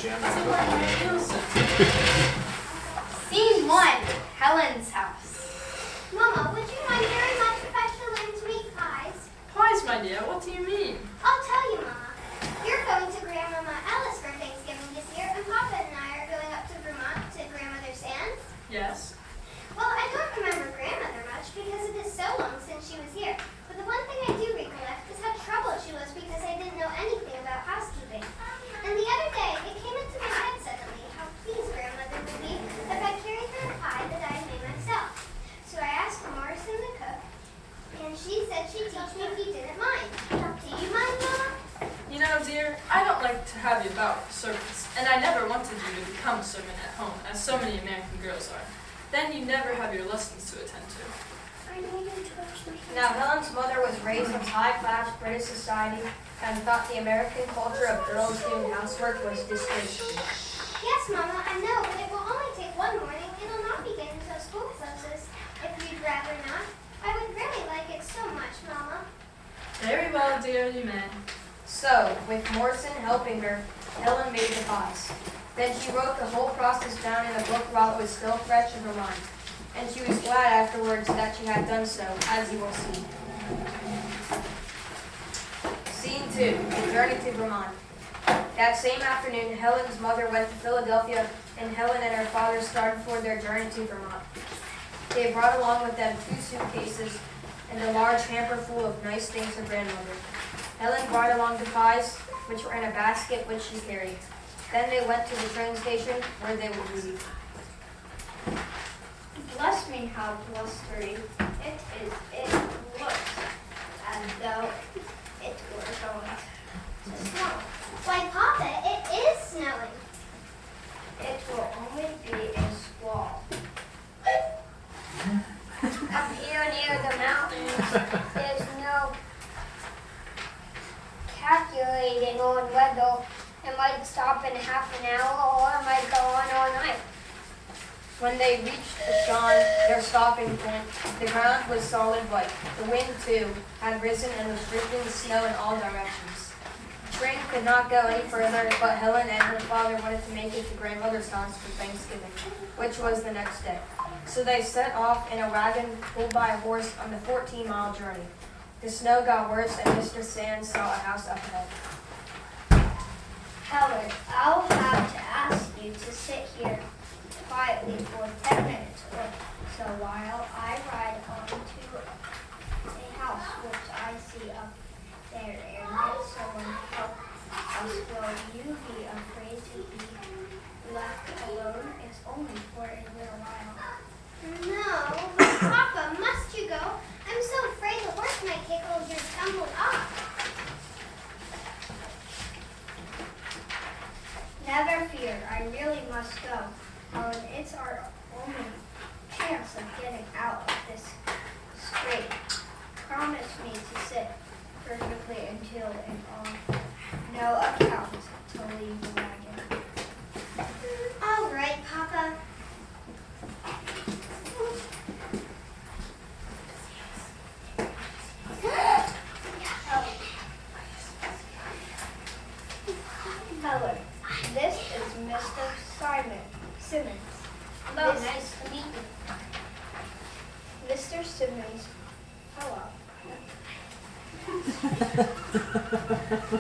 Scene 1, Helen's house. Mama, would you mind very much if I should learn to make pies? Pies, my dear, what do you mean? I'll tell you, Mama. You're going to Grandmama Alice for Thanksgiving this year, and Papa and I are going up to Vermont to Grandmother Sands. Yes. Well, I don't remember Grandmother much because it is so long since she was here. But the one thing I do recollect is how troubled she was because I didn't know anything about housekeeping. And the other day, it came into my head suddenly how pleased Grandmother would be if I carried her a pie that I had made myself. So I asked Morrison the cook, and she said she'd teach me if you didn't mind. Do you mind, Mama? You know, dear, I don't like to have you about with servants, and I never wanted you to become a servant at home, as so many American girls are. Then you never have your lessons to attend to. Now, Helen's mother was raised in high-class British society and thought the American culture of girls doing housework was distasteful. Yes, Mama, I know, but it will only take one morning. It'll not begin until school closes. If you'd rather not, I would really like it so much, Mama. Very well, dear, you may. So, with Morrison helping her, Helen made the pies. Then she wrote the whole process down in a book while it was still fresh in her mind. And she was glad afterwards that she had done so, as you will see. Scene 2, the journey to Vermont. That same afternoon, Helen's mother went to Philadelphia, and Helen and her father started for their journey to Vermont. They brought along with them 2 suitcases and a large hamper full of nice things for grandmother. Helen brought along the pies, which were in a basket which she carried. Then they went to the train station where they would leave. Bless me, how blustery it is. It looks as though it were going to snow. Why, Papa, it is snowing. It will only be a squall. Up here near the mountains, there's no calculating on whether it might stop in half an hour or it might go on all night. When they reached the Sean, their stopping point, the ground was solid white. The wind, too, had risen and was drifting the snow in all directions. The train could not go any further, but Helen and her father wanted to make it to grandmother's house for Thanksgiving, which was the next day. So they set off in a wagon pulled by a horse on the 14-mile journey. The snow got worse, and Mr. Sands saw a house up ahead. Helen, I'll have to ask you to sit here quietly for 10 minutes or so while I ride on to a house which I see up there and get someone to help us. Will you be afraid to be left alone? It's only for a little while. No, but Papa, must you go? I'm so afraid the horse might kickle your tumbled off. Never fear, I really must go. Helen, it's our only chance of getting out of this scrape. Promise me to sit perfectly until and on no account to leave the wagon. All right, Papa. Helen, this is Mr. Simmons. Hello, nice to meet you. Mr. Simmons, hello.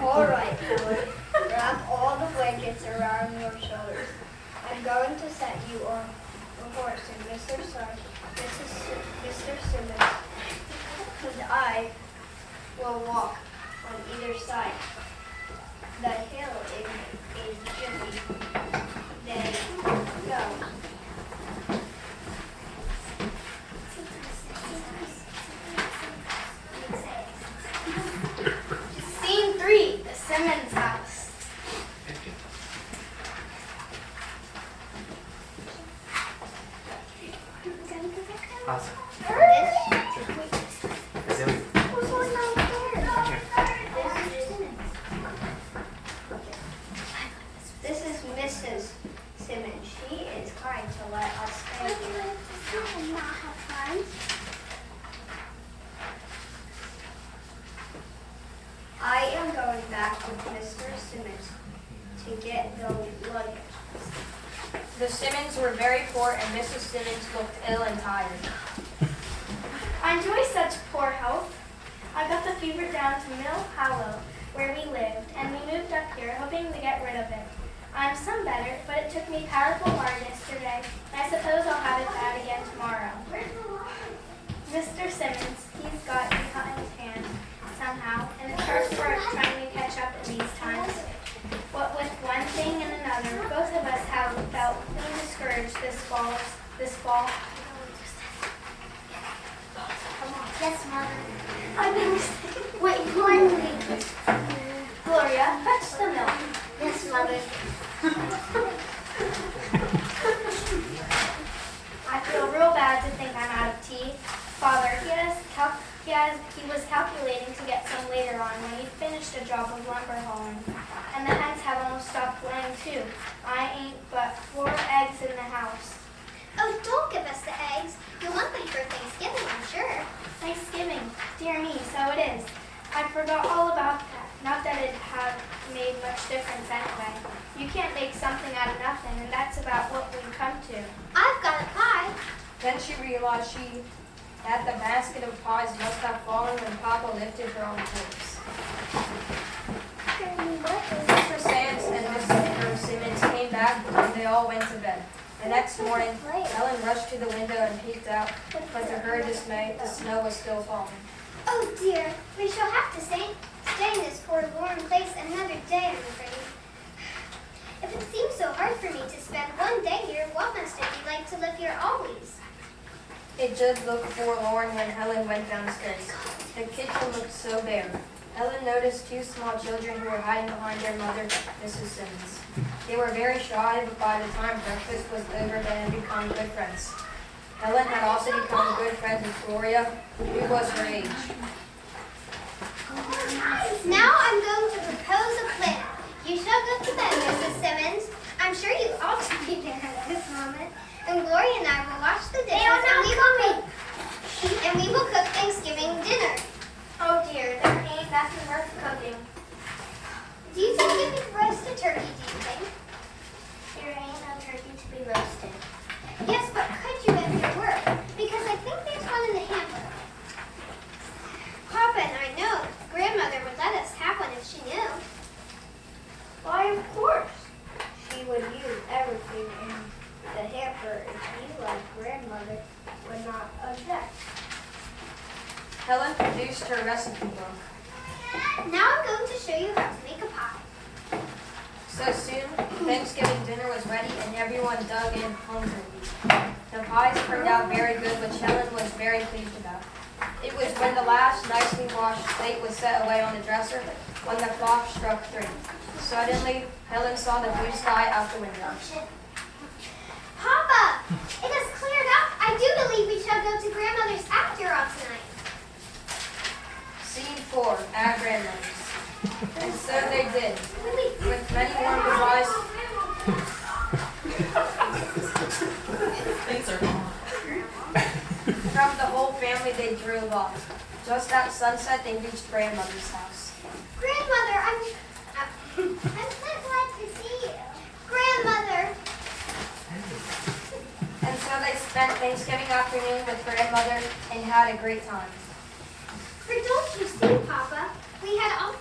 All right, Helen, wrap all the blankets around your shoulders. I'm going to set you on the horse, and Mr. Simmons and I will walk on either side. The hill is a jiffy. There go. Scene 3, the Simmons house. Awesome. This is Mrs. Simmons. She is kind to let us stay here. I am going back with Mr. Simmons to get the luggage. The Simmons were very poor, and Mrs. Simmons looked ill and tired. I enjoy such poor health. I got the fever down to Mill Hollow, where we lived, and we moved up here, hoping to get rid of it. I'm some better, but it took me powerful hard yesterday, and I suppose I'll have it bad again tomorrow. Mr. Simmons, he's got behind hand somehow, and it's hard work trying to catch up in these times. What with one thing and another, both of us have felt pretty discouraged this fall. Yes, Mother. I mean, wait, Gloria, fetch the milk. Yes, Mother. I feel real bad to think I'm out of tea. Father, he was calculating to get some later on when he finished a job of lumber hauling. And the hens have almost stopped laying too. I ain't but 4 eggs in the house. Oh, don't give us the eggs. You'll want them for Thanksgiving, I'm sure. Thanksgiving, dear me, so it is. I forgot all about that. Not that it had made much difference anyway. You can't make something out of nothing, and that's about what we've come to. I've got a pie. Then she realized that the basket of pies must have fallen when Papa lifted her on the horse. Mr. Sands and Mr. Simmons came back, and they all went to bed. The next morning, Ellen rushed to the window and peeked out, but to her dismay, the snow was still falling. Oh dear, we shall have to stay in this forlorn place another day, I'm afraid. If it seems so hard for me to spend one day here, what must it be like to live here always? It did look forlorn when Helen went downstairs. The kitchen looked so bare. Ellen noticed 2 small children who were hiding behind their mother, Mrs. Simmons. They were very shy, but by the time breakfast was over, they had become good friends. Helen had also become good friends with Gloria, who was her age. Now I'm going to propose a plan. You shall go to bed, Mrs. Simmons. I'm sure you ought to be there at this moment. And Gloria and I will wash the dishes and we will cook Thanksgiving dinner. Oh dear, there ain't nothing worth cooking. Do you think you could roast a turkey, do you think? There ain't no turkey to be roasted. Yes, but could you if there were? Because I think there's one in the hamper. Papa and I know Grandmother would let us have one if she knew. Why, of course. She would use everything in the hamper if you, like grandmother, would not object. Helen produced her recipe book. Now I'm going to show you how to make a pie. So soon, Thanksgiving dinner was ready and everyone dug in hungrily. The pies turned out very good, which Helen was very pleased about. It was when the last nicely washed plate was set away on the dresser when the clock struck 3. Suddenly, Helen saw the blue sky out the window. Papa, it has cleared up. I do believe we shall go to Grandmother's after all tonight. Scene 4, at Grandmother's. And so they did. With many warm goodbyes, Things are gone. from the whole family they drove off. Just at sunset, they reached Grandmother's house. Grandmother, I'm so glad to see you. Grandmother. And so they spent Thanksgiving afternoon with Grandmother and had a great time. For don't you see, Papa, we had all